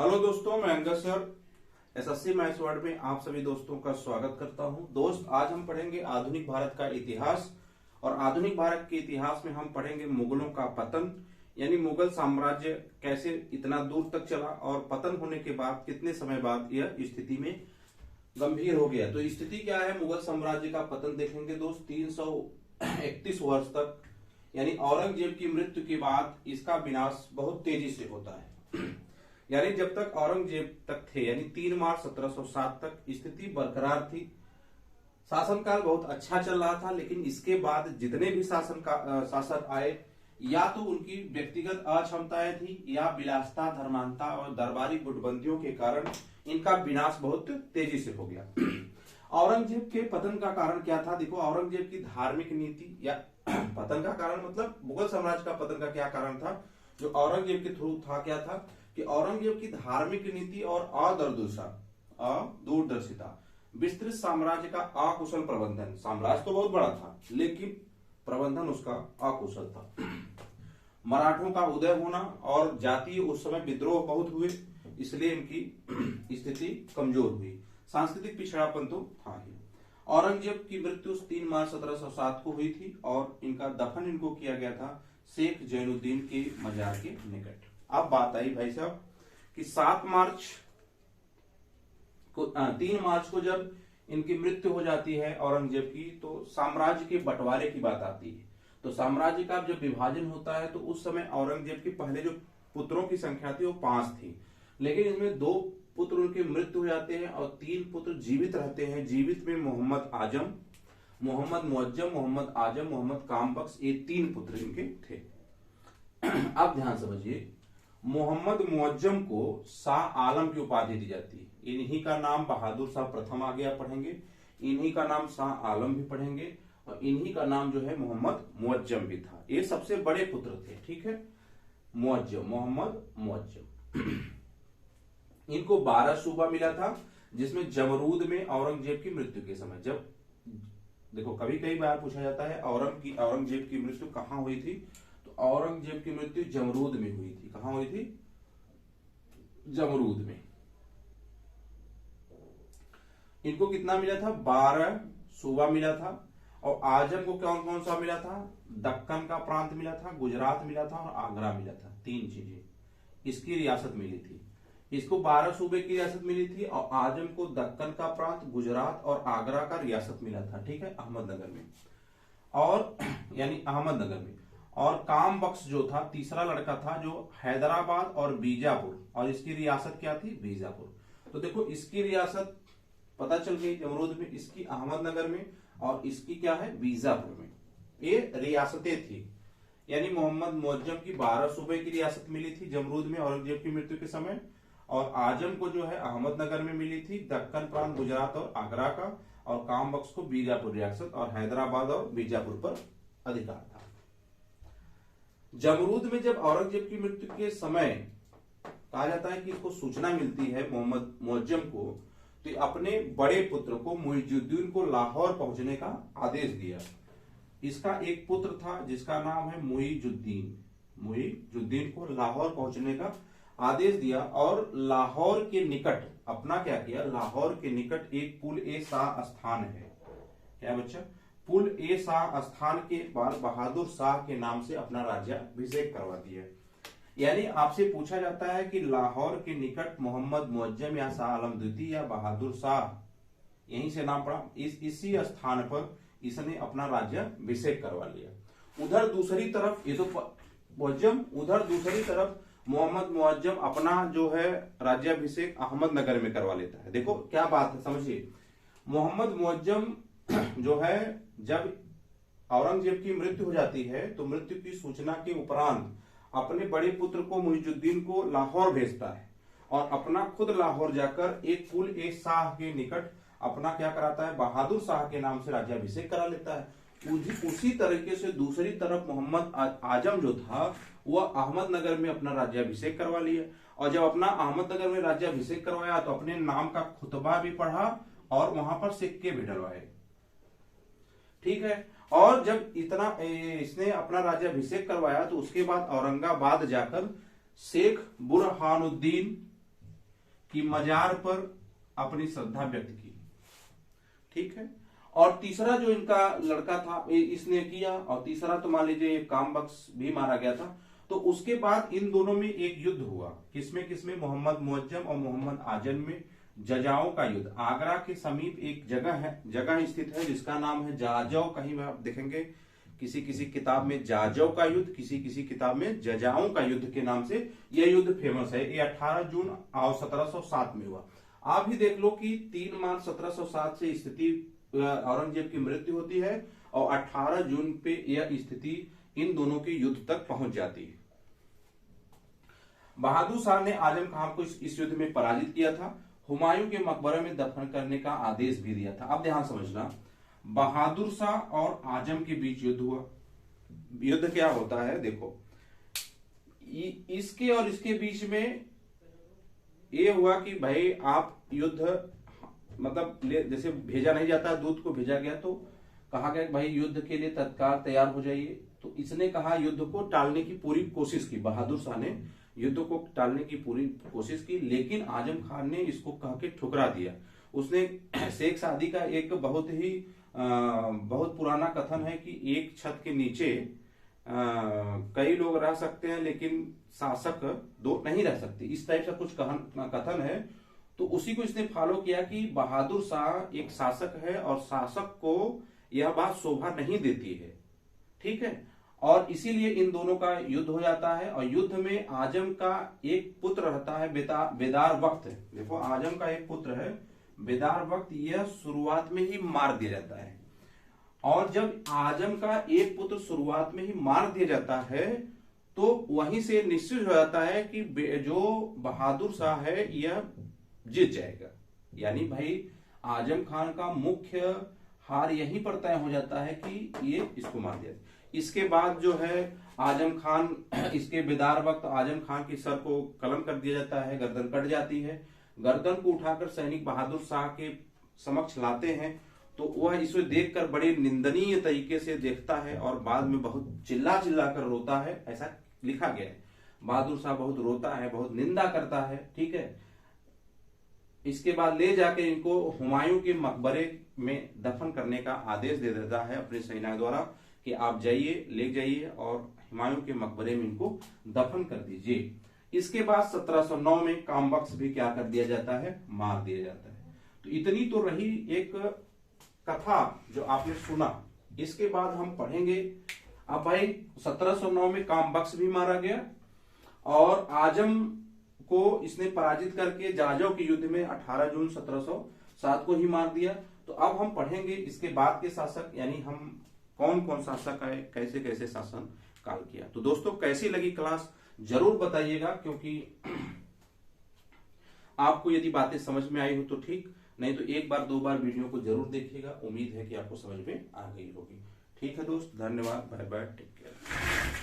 Hello दोस्तों, मैं Angad sir SSC maths world में आप सभी दोस्तों का स्वागत करता हूं। दोस्त, आज हम पढ़ेंगे आधुनिक भारत का इतिहास। और आधुनिक भारत के इतिहास में हम पढ़ेंगे मुगलों का पतन, यानी मुगल साम्राज्य कैसे इतना दूर तक चला और पतन होने के बाद कितने समय बाद यह स्थिति में गंभीर हो गया। तो स्थिति क्या है मुगल साम्राज्य का पतन देखेंगे दोस्त। 331 वर्ष तक, यानी औरंगजेब की मृत्यु के बाद इसका विनाश बहुत तेजी से होता है। यानी जब तक औरंगजेब तक थे, यानी 3 मार्च 1707 तक स्थिति बरकरार थी। शासनकाल बहुत अच्छा चल रहा था, लेकिन इसके बाद जितने भी शासक आए, या तो उनकी व्यक्तिगत अक्षमताएं थी या विलासता, धर्मांता और दरबारी गुटबंदियों के कारण इनका विनाश बहुत तेजी से हो गया। औरंगजेब के पतन का कारण क्या था? देखो, औरंगजेब की धार्मिक नीति, या पतन का कारण मतलब मुगल साम्राज्य का पतन का क्या कारण था जो औरंगजेब के थ्रू था? क्या था कि औरंगजेब की धार्मिक नीति और अदूरदर्शिता, विस्तृत साम्राज्य का अकुशल प्रबंधन। साम्राज्य तो बहुत बड़ा था, लेकिन प्रबंधन उसका अकुशल था। मराठों का उदय होना और जातीय उस समय विद्रोह बहुत हुए, इसलिए इनकी स्थिति कमजोर हुई। सांस्कृतिक पिछड़ापन तो था ही। औरंगजेब की मृत्यु 3 मार्च 1707 को हुई थी और इनका दफन इनको किया गया था शेख जैनुद्दीन के मजार के निकट। अब बात आई भाई साहब कि 3 मार्च को जब इनकी मृत्यु हो जाती है औरंगजेब की, तो साम्राज्य के बंटवारे की बात आती है। तो साम्राज्य का जब विभाजन होता है तो उस समय औरंगजेब के पहले जो पुत्रों की संख्या थी वो 5 थी, लेकिन इसमें 2 पुत्र उनकी मृत्यु हो जाते हैं और 3 पुत्र जीवित रहते हैं। जीवित में मोहम्मद आजम, मोहम्मद मुअज्जम, मोहम्मद आजम, मोहम्मद कामबख्श, ये 3 पुत्र इनके थे। अब ध्यान समझिए, मोहम्मद मुअज्जम को शाह आलम की उपाधि दी जाती है। इन्हीं का नाम बहादुर शाह प्रथम आगे आप पढ़ेंगे, इन्हीं का नाम शाह आलम भी पढ़ेंगे, और इन्हीं का नाम जो है मोहम्मद मुअज्जम भी था। ये सबसे बड़े पुत्र थे, ठीक है, मुअज्जम, मोहम्मद मुअज्जम। इनको 12 सूबा मिला था, जिसमें जमरूद में औरंगजेब की मृत्यु के समय, जब देखो कई बार पूछा जाता है औरंगजेब की मृत्यु कहां हुई थी, तो औरंगजेब की मृत्यु जमरूद में हुई थी। कहां हुई थी? जमरूद में। इनको कितना मिला था? 12 सूबा मिला था। और आजम को कौन कौन सा मिला था? दक्कन का प्रांत मिला था, गुजरात मिला था और आगरा मिला था। 3 चीजें इसकी रियासत मिली थी। इसको 12 सूबे की रियासत मिली थी और आजम को दक्कन का प्रांत, गुजरात और आगरा का रियासत मिला था, ठीक है, अहमदनगर में, और यानी अहमदनगर में। और कामबख्श जो था तीसरा लड़का था, जो हैदराबाद और बीजापुर, और इसकी रियासत क्या थी? बीजापुर। तो देखो, इसकी रियासत पता चल गई जमरूद में, इसकी अहमदनगर में, और इसकी क्या है? बीजापुर में। ये रियासतें थी। यानी मोहम्मद मुअज्जम की 12 सूबे की रियासत मिली थी जमरूद में औरंगजेब की मृत्यु के समय, और आजम को जो है अहमदनगर में मिली थी, दक्कन प्रांत, गुजरात और आगरा का, और कामबख्श को बीजापुर रियासत और हैदराबाद और बीजापुर पर अधिकार था। जमरूद में जब औरंगजेब की मृत्यु के समय कहा जाता है कि इसको सूचना मिलती है मोहम्मद मुअज्जम को, तो अपने बड़े पुत्र को मुइजुद्दीन को लाहौर पहुंचने का आदेश दिया। इसका एक पुत्र था जिसका नाम है मुइजुद्दीन। मुइजुद्दीन को लाहौर पहुंचने का आदेश दिया, और लाहौर के निकट अपना क्या किया? लाहौर के निकट एक पुल ए शाह स्थान है। क्या बच्चा? पुल ए शाह स्थान के बाद बहादुर शाह के नाम से अपना राज्याभिषेक करवा दिया। यानी आपसे पूछा जाता है कि लाहौर के निकट मोहम्मद मुअज्जम या शाह आलम द्वितीय या बहादुर शाह, यहीं से नाम पड़ा, इसी स्थान पर इसने अपना राज्याभिषेक करवा लिया। उधर दूसरी तरफ ये तो मुअज्जम, उधर दूसरी तरफ मोहम्मद मुअज्जम अपना जो है राज्याभिषेक अहमदनगर में करवा लेता है। देखो क्या बात है, समझिए। मोहम्मद मुअज्जम जो है, जब औरंगजेब की मृत्यु हो जाती है तो मृत्यु की सूचना के उपरांत अपने बड़े पुत्र को मुइजुद्दीन को लाहौर भेजता है, और अपना खुद लाहौर जाकर एक पुल ए शाह के निकट अपना क्या कराता है? बहादुर शाह के नाम से राज्याभिषेक करा लेता है। उसी तरीके से दूसरी तरफ मोहम्मद आजम जो था वह अहमदनगर में अपना राज्याभिषेक करवा लिया, और जब अपना अहमदनगर में राज्याभिषेक करवाया तो अपने नाम का खुतबा भी पढ़ा और वहां पर सिक्के भी डलवाए, ठीक है। और जब इतना इसने अपना राज्याभिषेक करवाया तो उसके बाद औरंगाबाद जाकर शेख बुरहानुद्दीन कि मजार पर अपनी श्रद्धा व्यक्त की। ठीक है। और तीसरा जो इनका लड़का था इसने किया, और तीसरा तो मान लीजिए कामबख्श भी मारा गया था। तो उसके बाद इन दोनों में एक युद्ध हुआ, किसमें मोहम्मद मुअज्जम और मोहम्मद आजम में, जजाओं का युद्ध। आगरा के समीप एक जगह स्थित है जिसका नाम है जाजौ। कहीं आप देखेंगे किसी किसी किताब में जाजौ का युद्ध, किसी किसी किताब में जजाओं का युद्ध के नाम से यह युद्ध फेमस है। ये 18 जून 1707 में हुआ। आप ही देख लो कि 3 मार्च 1707 से स्थिति औरंगजेब की मृत्यु होती है और 18 जून पे यह स्थिति इन दोनों के युद्ध तक पहुंच जाती है। बहादुर शाह ने आजम खान को इस युद्ध में पराजित किया था। हुमायूं के मकबरे में दफन करने का आदेश भी दिया था। अब ध्यान समझना, बहादुर शाह और आजम के बीच युद्ध हुआ। युद्ध क्या होता है देखो, इसके और इसके बीच में ये हुआ कि भाई आप युद्ध मतलब जैसे भेजा नहीं जाता, दूत को भेजा गया तो कहा गया भाई युद्ध के लिए तत्काल तैयार हो जाइए। तो इसने कहा युद्ध को टालने की पूरी कोशिश की, बहादुर शाह ने युद्ध को टालने की पूरी कोशिश की, लेकिन आजम खान ने इसको कह के ठुकरा दिया। उसने शेख सादी का एक बहुत पुराना कथन है कि एक छत के नीचे कई लोग रह सकते हैं लेकिन शासक दो नहीं रह सकते, इस टाइप का कुछ कथन है। तो उसी को इसने फॉलो किया कि बहादुर शाह एक शासक है और शासक को यह बात शोभा नहीं देती है। ठीक है। और इसीलिए इन दोनों का युद्ध हो जाता है और युद्ध में आजम का एक पुत्र रहता है बेदार वक्त। देखो आजम का एक पुत्र है बेदार वक्त, यह शुरुआत में ही मार दिया जाता है। और जब आजम का एक पुत्र शुरुआत में ही मार दिया जाता है तो वहीं से निश्चित हो जाता है कि जो बहादुर शाह है यह जीत जाएगा। यानी भाई आजम खान का मुख्य हार यहीं पर तय हो जाता है कि ये इसको मार दिया। इसके बाद जो है आजम खान, इसके बेदार वक्त आजम खान के सर को कलम कर दिया जाता है, गर्दन कट जाती है। गर्दन को उठाकर सैनिक बहादुर शाह के समक्ष लाते हैं तो वह इसे देखकर बड़े निंदनीय तरीके से देखता है और बाद में बहुत चिल्ला कर रोता है, ऐसा लिखा गया है। बहादुर शाह बहुत रोता है, बहुत निंदा करता है। ठीक है। इसके बाद ले जाके इनको हुमायूं के मकबरे में दफन करने का आदेश दे देता है अपने सेना द्वारा कि आप जाइए, ले जाइए और हुमायूं के मकबरे में इनको दफन कर दीजिए। इसके बाद 1709 में कामबख्श भी क्या कर दिया जाता है, मार दिया जाता है। तो इतनी तो रही एक कथा जो आपने सुना। इसके बाद हम पढ़ेंगे अब भाई 1709 में कामबख्श भी मारा गया और आजम को इसने पराजित करके जाजौ के युद्ध में 18 जून 1707 को ही मार दिया। तो अब हम पढ़ेंगे इसके बाद के शासक, यानी हम कौन कौन शासक आए, कैसे कैसे शासन काल किया। तो दोस्तों कैसी लगी क्लास जरूर बताइएगा, क्योंकि आपको यदि बातें समझ में आई हो तो ठीक, नहीं तो एक बार 2 बार वीडियो को जरूर देखिएगा। उम्मीद है कि आपको समझ में आ गई होगी। ठीक है दोस्त, धन्यवाद, बाय बाय, टेक केयर।